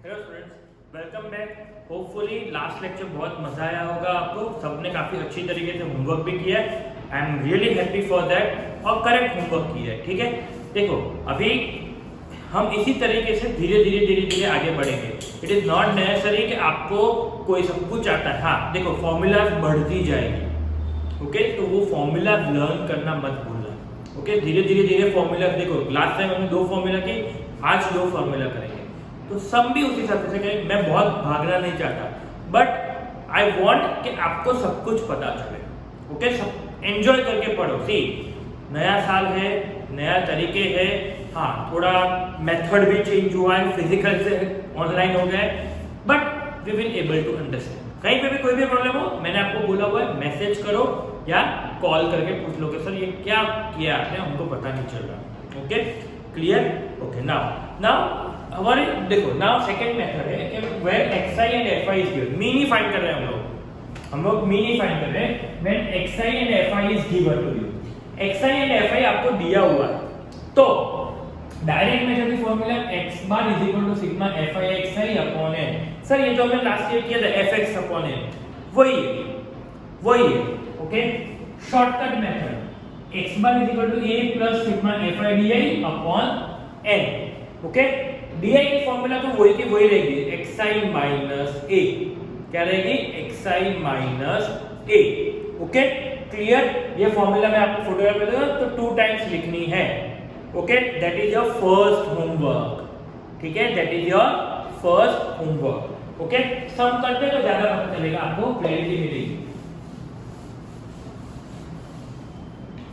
Hello students, welcome back. Hopefully last lecture बहुत मजा आया होगा आपको। सबने काफ़ी अच्छी तरीके से होमवर्क भी किया है। I am really happy for that और करेक्ट होमवर्क किया है। ठीक है, देखो अभी हम इसी तरीके से धीरे धीरे आगे बढ़ेंगे। इट इज़ नॉट नेसेसरी कि आपको कोई सब कुछ आता है। हाँ देखो, फॉर्मूला बढ़ती जाएगी। ओके, तो वो फॉर्मूला लर्न करना मत भूलना। ओके, धीरे धीरे फॉर्मूला देखो। लास्ट टाइम हमने 2 फॉर्मूला की, आज 2 फॉर्मूला करेंगे। तो सब भी उसी हिसाब से करें। मैं बहुत भागना नहीं चाहता, बट आई वांट कि आपको सब कुछ पता चले। ओके, सब एंजॉय करके पढ़ो। सी, नया साल है, नया तरीके है। हाँ, थोड़ा मेथड भी चेंज हुआ है, फिजिकल से ऑनलाइन हो गया है, but we will able to understand. कहीं पे भी कोई भी प्रॉब्लम हो, मैंने आपको बोला हुआ है, मैसेज करो या कॉल करके पूछ लो कि सर ये क्या किया आपने, हमको पता नहीं चल रहा। Okay, clear? ओके, नाउ हमारे देखो, नाउ सेकंड मेथड है कि when xi and fi is given. Mean he find कर रहे हैं हम लोग मीन ही फाइंड कर रहे हैं। When xi and fi is given to you, xi and fi आपको दिया हुआ है, तो डायरेक्ट मेथड की formula x bar is equal to sigma fi xi upon n। Sir ये जो हमने लास्ट ईयर किया था fx अपॉन n, वही है। Okay, shortcut method x bar is equal to a plus sigma fi di upon n। Okay, di की formula तो वही की वही रहेगी, xi माइनस a। क्या रहेगी? xi minus a। Okay, clear? ये फॉर्मूला मैं आपको फोटोग्राफ में दूंगा तो 2 टाइम्स लिखनी है। Okay, that is your first homework. ठीक है, that is your first homework. Okay, sum करते तो ज्यादा पता चलेगा, आपको क्लैरिटी मिलेगी।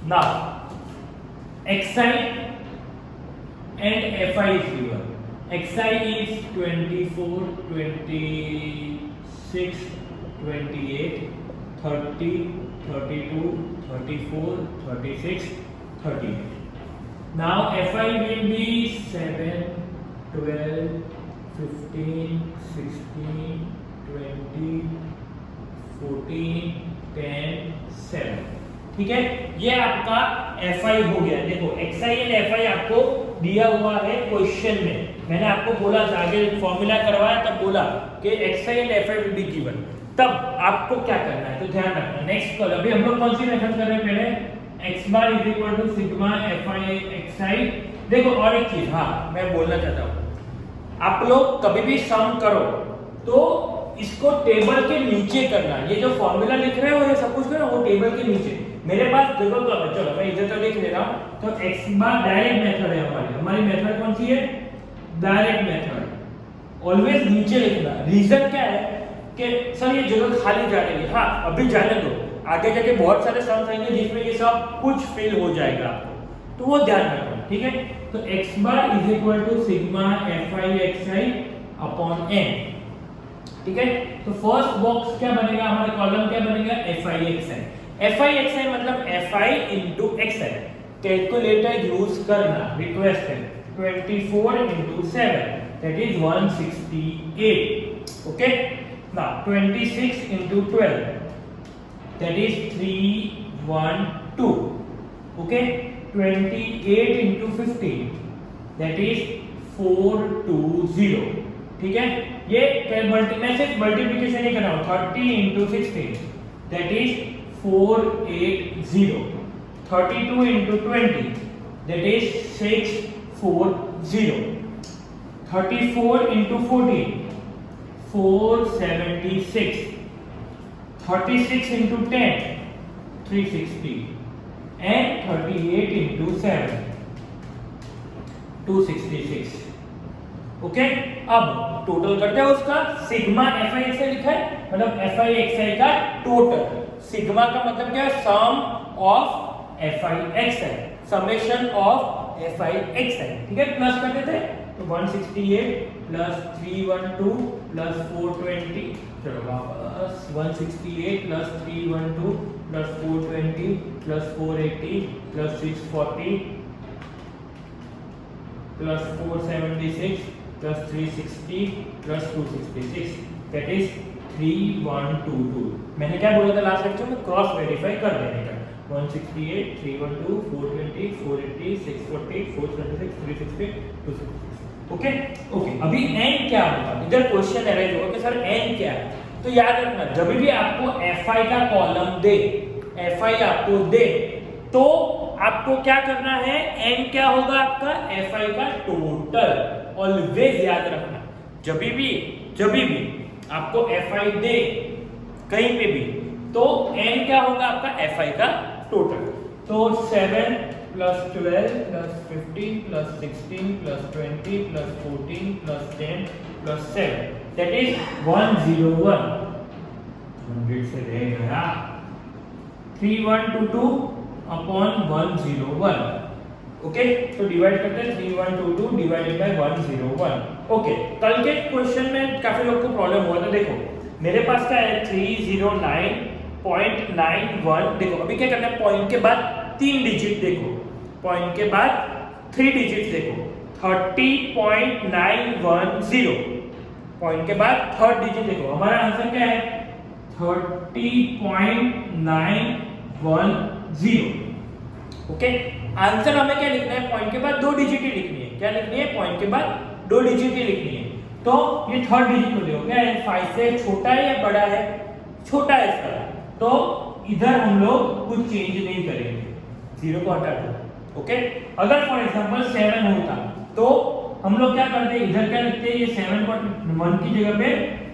Now xi and fi is given. xi is 24, 26, 28, 30, 32, 34, 36, 38. Now fi will be 7, 12, 15, 16, 20, 14, 10, 7। ठीक है, ये आपका fi हो गया। देखो xi एंड fi आपको दिया हुआ है क्वेश्चन में। मैंने आपको बोला था, आगे फॉर्मूला करवाया तब बोला कि xi and fi will be given. तब आपको क्या करना है तो ध्यान रखना। नेक्स्ट कॉल, अभी हम लोग कौन सी मेथड कर रहे हैं? पहले x bar is equal to sigma fi xi। देखो और एक चीज, हाँ मैं बोलना चाहता हूँ, आप लोग कभी भी सम करो तो इसको टेबल के नीचे करना। ये जो फॉर्मूला लिख रहे हो, ये सब कुछ करो वो टेबल के नीचे। मेरे पास देखो तो अब चलो मैं इधर तो लिख ले रहा हूं। तो x बार डायरेक्ट मेथड है हमारी मेथड कौन सी है? Direct method. ऑलवेज नीचे लिखना। रीजन क्या है कि सर ये जगह खाली जा रही है। हाँ, अभी जाने दो, आगे जाके बहुत सारे सम्स आएंगे जिसमें ये सब कुछ फिल हो जाएगा आपको, तो वो ध्यान रखना। ठीक है, तो x bar is equal to sigma fi xi upon n। ठीक है, तो फर्स्ट बॉक्स क्या बनेगा, हमारा कॉलम क्या बनेगा? fi xi। fi xi मतलब fi into xi। Calculator use करना, रिक्वेस्ट है। 24 into 7 that is 168। Okay, now 26 into 12 that is 312। Okay, 28 into 15 that is 420। ठीक है, ये मल्टीप्लिकेशन ही करना हो। 30 into 16 that is 480। 32 into 20 that is 640। 34 into 14 476। 36 into 10 360 and 38 into 7 266। Okay, अब total करते हैं उसका। सिग्मा fi xi लिखा है, मतलब fi xi का टोटल। सिग्मा का मतलब क्या है? Sum of fi xi, summation of fi xi। ठीक है, प्लस करते थे तो 168 प्लस 312 प्लस 420। चलो वापस 168 plus 312 plus 420 plus 480 plus 640 plus 476 plus 360 plus 266 that is 3122। मैंने क्या बोला था लास्ट लेक्चर में? क्रॉस वेरीफाई कर देने का। 168, 312, 420, 480, 640, 426, 360, 266। ओके ओके, अभी n क्या होगा, इधर क्वेश्चन अराइज होगा कि सर n क्या है। तो याद रखना, जब भी आपको fi का कॉलम दे, fi आपको दे, तो आपको क्या करना है, n क्या होगा आपका, fi का टोटल। ऑलवेज याद रखना, जब भी आपको fi दे कहीं पे भी, तो n क्या होगा आपका, fi का टोटल। तो 7 plus 12 plus 15 plus 16 plus 20 plus 14 plus 10 plus 7, that is 101। 100 से रह गया 3122 upon 101। ओके, तो डिवाइड करते हैं 3122 डिवाइडेड बाय 101। ओके, कल के क्वेश्चन में काफी लोग को प्रॉब्लम हुआ था। देखो मेरे पास क्या है 309.91। देखो अभी क्या करना है, पॉइंट के बाद 3 डिजिट देखो, पॉइंट के बाद 3 डिजिट देखो, 30.910, पॉइंट के बाद थर्ड डिजिट देखो, हमारा आंसर क्या है 30.910। ओके, आंसर हमें क्या लिखना है, पॉइंट के बाद 2 डिजिट ही लिखनी है। क्या लिखनी है, पॉइंट के बाद 2 डिजिट ही लिखनी है। तो ये थर्ड डिजिट को देखो, क्या है 5 से छोटा है या बड़ा है, छोटा है सर, तो इधर हम लोग कुछ चेंज नहीं करेंगे, 0 को हटा दो। ओके, अगर फॉर एग्जांपल 7 होता तो हम लोग क्या करते, इधर क्या लिखते, ये 7 को 1 की जगह पे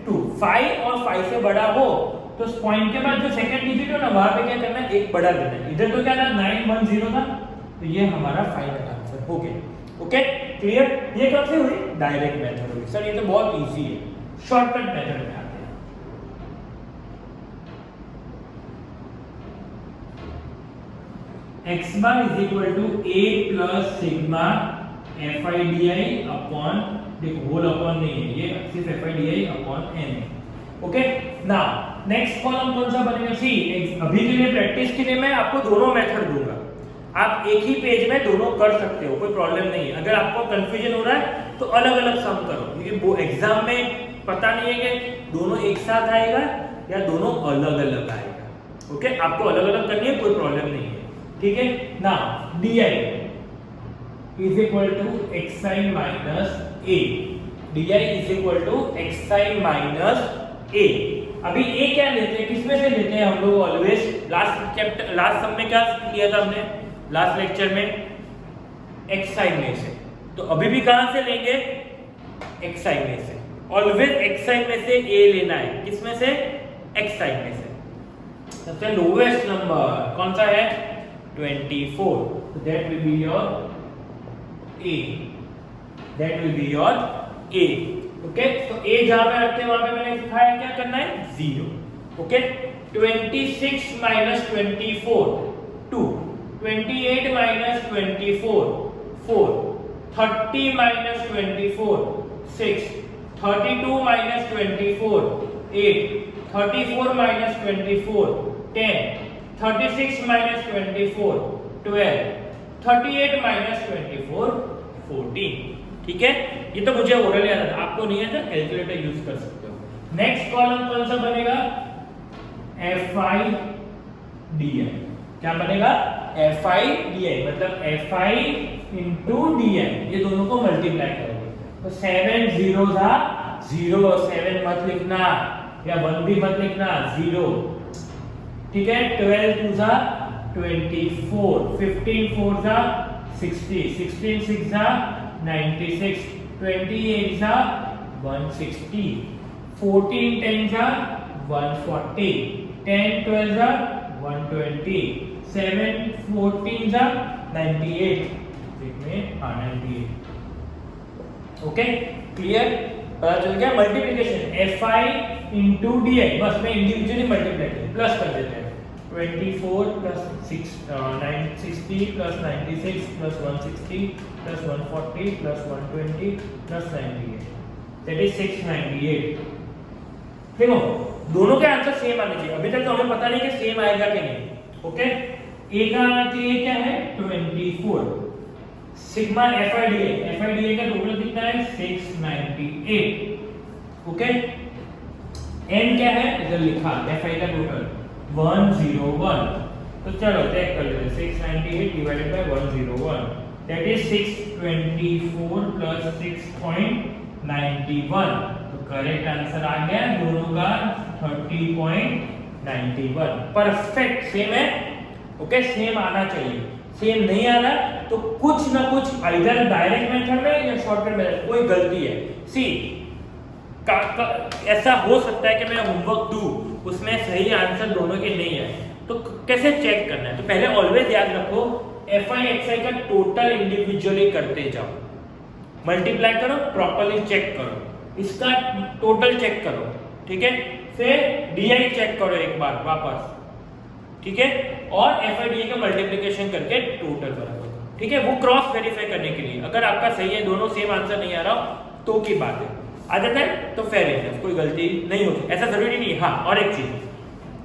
2। 5 और 5 से बड़ा हो तो पॉइंट के बाद जो सेकंड डिजिट हो ना, वहां पे क्या करना है, एक बड़ा देना है। इधर तो क्या था 910 था, तो ये हमारा फाइनल आंसर हो गया। ओके क्लियर, ये कब से हुई, डायरेक्ट मेथड हुई। सर ये तो बहुत इजी है, शॉर्टकट मेथड में आते हैं। x bar is equal to a plus sigma fi di upon, देखो होल अपॉन नहीं है, ये सिर्फ fi di upon n। Okay, now next column कौन सा बनेगा, सी। अभी के लिए प्रैक्टिस के लिए मैं आपको दोनों मेथड दूंगा, आप एक ही पेज में दोनों कर सकते हो, कोई प्रॉब्लम नहीं है। अगर आपको कंफ्यूजन हो रहा है तो अलग अलग सम करो, क्योंकि वो एग्जाम में पता नहीं है कि दोनों एक साथ आएगा या दोनों अलग अलग आएगा। ओके, आपको अलग अलग करनी है, कोई प्रॉब्लम नहीं है, ठीक है ना। di is equal to xi minus a, di is equal to xi minus a। अभी a क्या लेते हैं, किसमें से लेते हैं हम लोग ऑलवेज, लास्ट सम में क्या किया था हमने, लास्ट लेक्चर में xi में से, तो अभी भी कहां से लेंगे, xi में से। ऑलवेज xi में से a लेना है, किसमें से, xi में से। सबसे लोवेस्ट नंबर कौन सा है, 24, so that will be your a, that will be your a। Okay, तो a जहां पे रखते हैं वहां पे मैंने सिखाया क्या करना है, 0। Okay, 26 minus 24 2, 28 minus 24 4, 30 minus 24 6, 32 minus 24 8, 34 minus 24 10, 36 minus 24 12, 38 minus 24 14। ठीक है, ये तो मुझे ओरल याद था, आपको नहीं है तो कैलकुलेटर यूज कर सकते हो। नेक्स्ट कॉलम कौन सा बनेगा, fi di। क्या बनेगा, fi di, मतलब fi into di, ये दोनों को मल्टीप्लाई करोगे तो 7 0 था 0, 7 मत लिखना या 1 भी मत लिखना, 0। ठीक है, 12 2 जा 24, 15 4 जा 60, 16 6 जा 96, 28 जा 160, 14 10 जा 140, 10 12 जा 120, 7 14 जा 98, में 98। ओके क्लियर, पता चल गया। मल्टीप्लिकेशन fi into di, बस मैं इंडिविजुअली मल्टीप्लाई प्लस कर देते हैं। 24 plus 60 plus 96 plus 160 plus 140 plus 120 plus 98, that is 698। देखो दोनों के आंसर सेम आने चाहिए, अभी तक तो हमें पता नहीं कि सेम आएगा कि नहीं। ओके, ए का आना चाहिए क्या है 24, सिग्मा fi di का टोटल कितना है 698। ओके, n क्या है इधर लिखा, fi का टोटल 101। तो चलो चेक कर लेते हैं, 698 divided by 101 that is 624 plus 6.91। तो करेक्ट आंसर आ गया दोनों का 30.91। परफेक्ट सेम है। ओके, सेम आना चाहिए। सेम नहीं आ रहा तो कुछ ना कुछ इधर डायरेक्ट मेथड में या शॉर्टकट मेथड कोई गलती है। सी ऐसा हो सकता है कि मैं होमवर्क दूं उसमें सही आंसर दोनों के नहीं है, तो कैसे चेक करना है? तो पहले ऑलवेज याद रखो एफआई एक्सआई का टोटल इंडिविजुअली करते जाओ, मल्टीप्लाई करो, प्रॉपर्ली चेक करो, इसका टोटल चेक करो, ठीक है? फिर डीआई चेक करो एक बार वापस, ठीक है? और एफआई डीआई का मल्टीप्लिकेशन करके टोटल करो, ठीक है? वो क्रॉस वेरीफाई करने के लिए अगर आपका सही है, दोनों सेम आंसर नहीं आ रहा तो की बात है, आ जाता है तो फेयर है, कोई गलती नहीं होती, ऐसा जरूरी नहीं। हाँ, और एक चीज,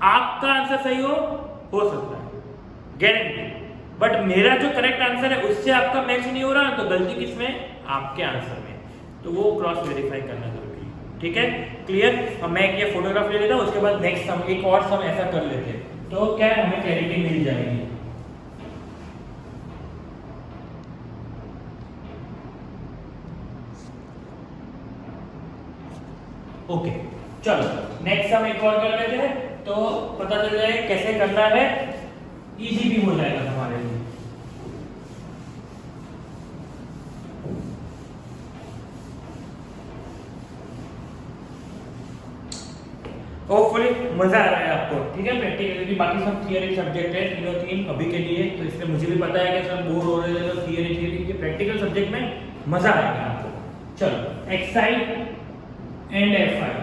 आपका आंसर सही हो सकता है, गारंटी, बट मेरा जो करेक्ट आंसर है उससे आपका मैच नहीं हो रहा, तो गलती किसमें? आपके आंसर में। तो वो क्रॉस वेरीफाई करना जरूरी है, ठीक है? क्लियर? अब मैं ये फोटोग्राफ ले लेता हूँ, उसके बाद नेक्स्ट सम, एक और सम ऐसा कर लेते हैं, तो क्या है, हमें क्लैरिटी मिल जाएगी। ओके, चलो नेक्स्ट सम एक और कर लेते हैं, तो पता चल जाएगा कैसे करना है, इजी भी हो जाएगा हमारे लिए। होपफुली मजा आ रहा है आपको, ठीक है? प्रैक्टिकल भी बाकी सब थियरी सब्जेक्ट है, तीनों तीन अभी के लिए, तो इसलिए मुझे भी पता है कि सब बोर हो रहे थे, तो थियरी ये प्रैक्टिकल सब्जेक्ट में मजा आएगा आपको। चलो, एक्सआई एंड एफआई,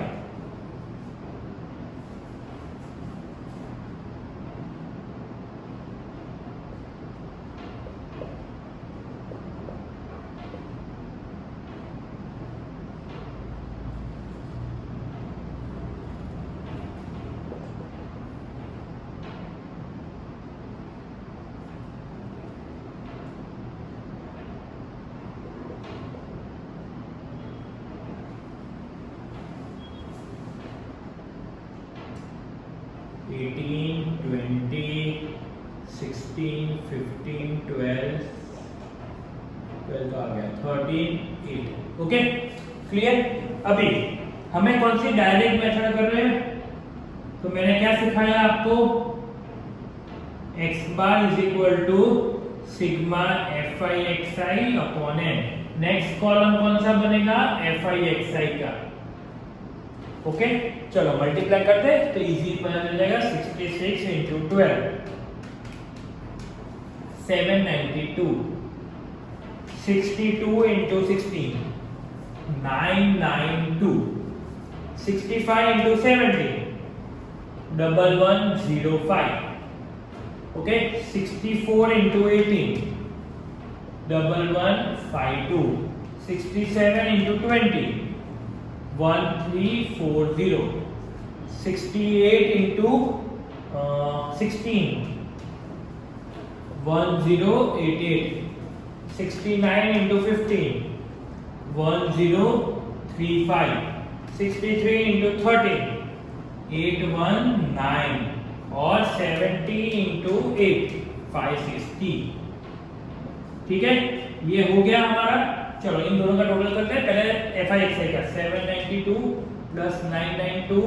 एटीन, 20, 16, 15, 12 आ गया, 13, 8। Okay, clear? अभी हमें कौन सी डायरेक्ट मेथड कर रहे हैं? तो मैंने क्या सिखाया आपको? x bar is equal to sigma fi xi upon n। Next column कौन सा बनेगा? fi xi का। ओके, चलो मल्टीप्लाई करते हैं तो इजी पता चल जाएगा। 66 into 12 792, 62 into 16 992, 65 into 70 1105। Okay, 64 into 18 1152, 67 into 20 1340, 68 into 16 1088, 69 into 15 1035, 63 into 13 819 और 70 into 8 560। ठीक है, ये हो गया हमारा। चलो इन दोनों का टोटल करते हैं। पहले एफआई एक्सआई का 792 plus 992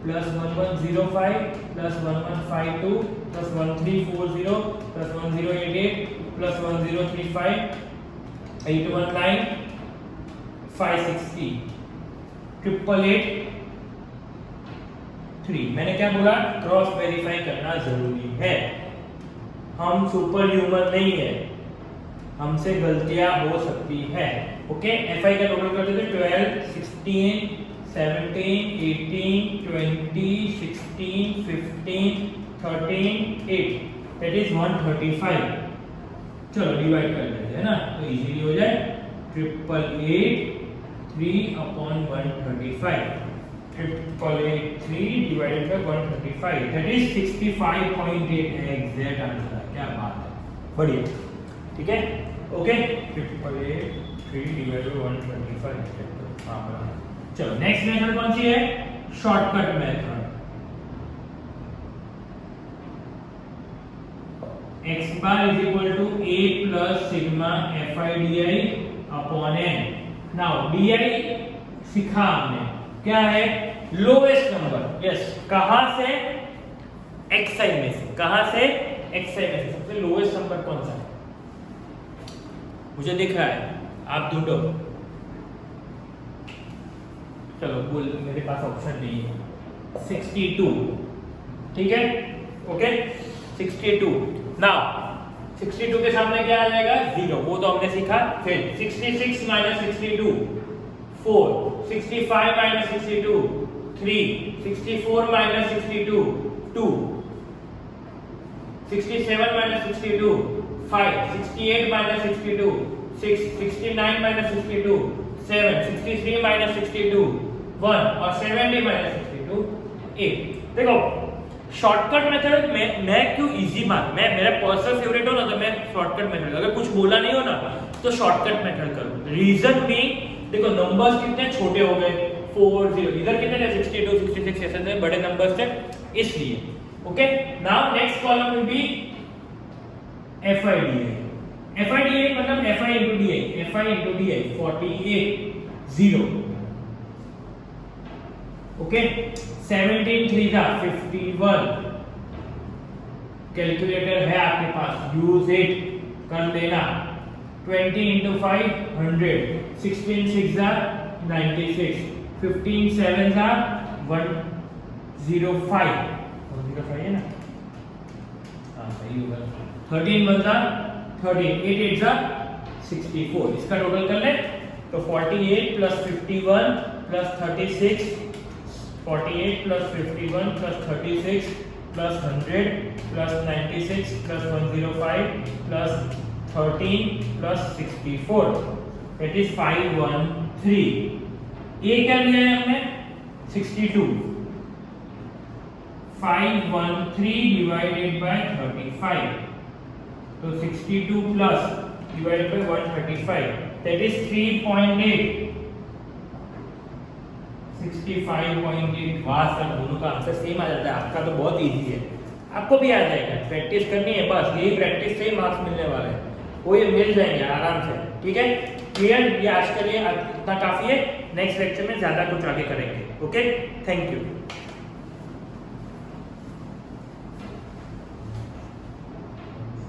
plus 1105 plus 1152 plus 1340 plus 1088 plus 1035 819 560 888 मैंने क्या बोला? क्रॉस वेरीफाई करना जरूरी है। हम सुपर ह्यूमन नहीं है, हमसे गलतियां हो सकती है। ओके, एफआई का टोटल करते थे 12 16 17 18 20 16 15 13 8 दैट इज 135। चलो डिवाइड कर लेते हैं ना, तो इजीली हो जाए। 3 डिवाइडेड बाय 135 दैट इज 65.8 है एग्जैक्ट आंसर। क्या बात है, बढ़िया। ठीक है, ओके, 3 डिवाइडेड बाय 125। हाँ, चलो नेक्स्ट मेथड कौन सी है? Shortcut method. x bar is equal to a plus sigma fi di upon n. Now di सीखा हमने क्या है, लोवेस्ट नंबर. यस, कहां से, xi में से. कहां से, xi में से सबसे लोवेस्ट नंबर कौन सा है मुझे दिख रहा है, आप ढूंढो. चलो बोल, मेरे पास ऑप्शन नहीं है. 62. ठीक है, ओके. 62. नाउ 62 के सामने क्या आ जाएगा, 0. वो तो हमने सीखा. फिर 66 minus 62 4, 65 minus 62 3, 64 minus 62 2, 67 minus 62 5, 68 minus 62 6, 69 minus 62 7, 63 minus 62 1 और 70 माइनस 62 8. देखो शॉर्टकट मेथड में मैं क्यों इजी मार्क, मैं मेरा पर्सनल फेवरेट हो ना तो मैं शॉर्टकट मेथड, अगर कुछ बोला नहीं हो ना तो शॉर्टकट मेथड करो. रीजन भी देखो, नंबर्स कितने छोटे हो गए, 4 0, इधर कितने थे 62 66 ऐसे थे, बड़े नंबर्स थे इसलिए. Okay, now next column will be FIDI. FIDI मतलब FI into DI, FI into DI 48 0. Okay, 17 3 था 51. कैलकुलेटर है आपके पास, यूज इट, कर देना. 20 into 5 100, 16 6 are 96, 15 7 are 105. 105 है ना, हाँ सही होगा. 13 1 are 13, 8 8 are 64. इसका टोटल कर ले तो 48 plus 51 plus 36, 48 plus 51 plus 36 plus 100 plus 96 plus 105 plus 13 plus 64, that is 513. ये क्या लिया है हमने, 62. 513 divided by 35, तो 62 plus divided by 135, that is 3.8. 65.8. वाह सर, दोनों का आंसर सेम आ जाता है. आपका तो बहुत इजी है, आपको भी आ जाएगा. प्रैक्टिस करनी है बस, यही प्रैक्टिस से मार्क्स मिलने वाले हैं, वो ये मिल जाएंगे आराम से. ठीक है, क्लियर. ये आज के लिए इतना काफी है. नेक्स्ट लेक्चर में ज्यादा कुछ आगे करेंगे. Okay, thank you.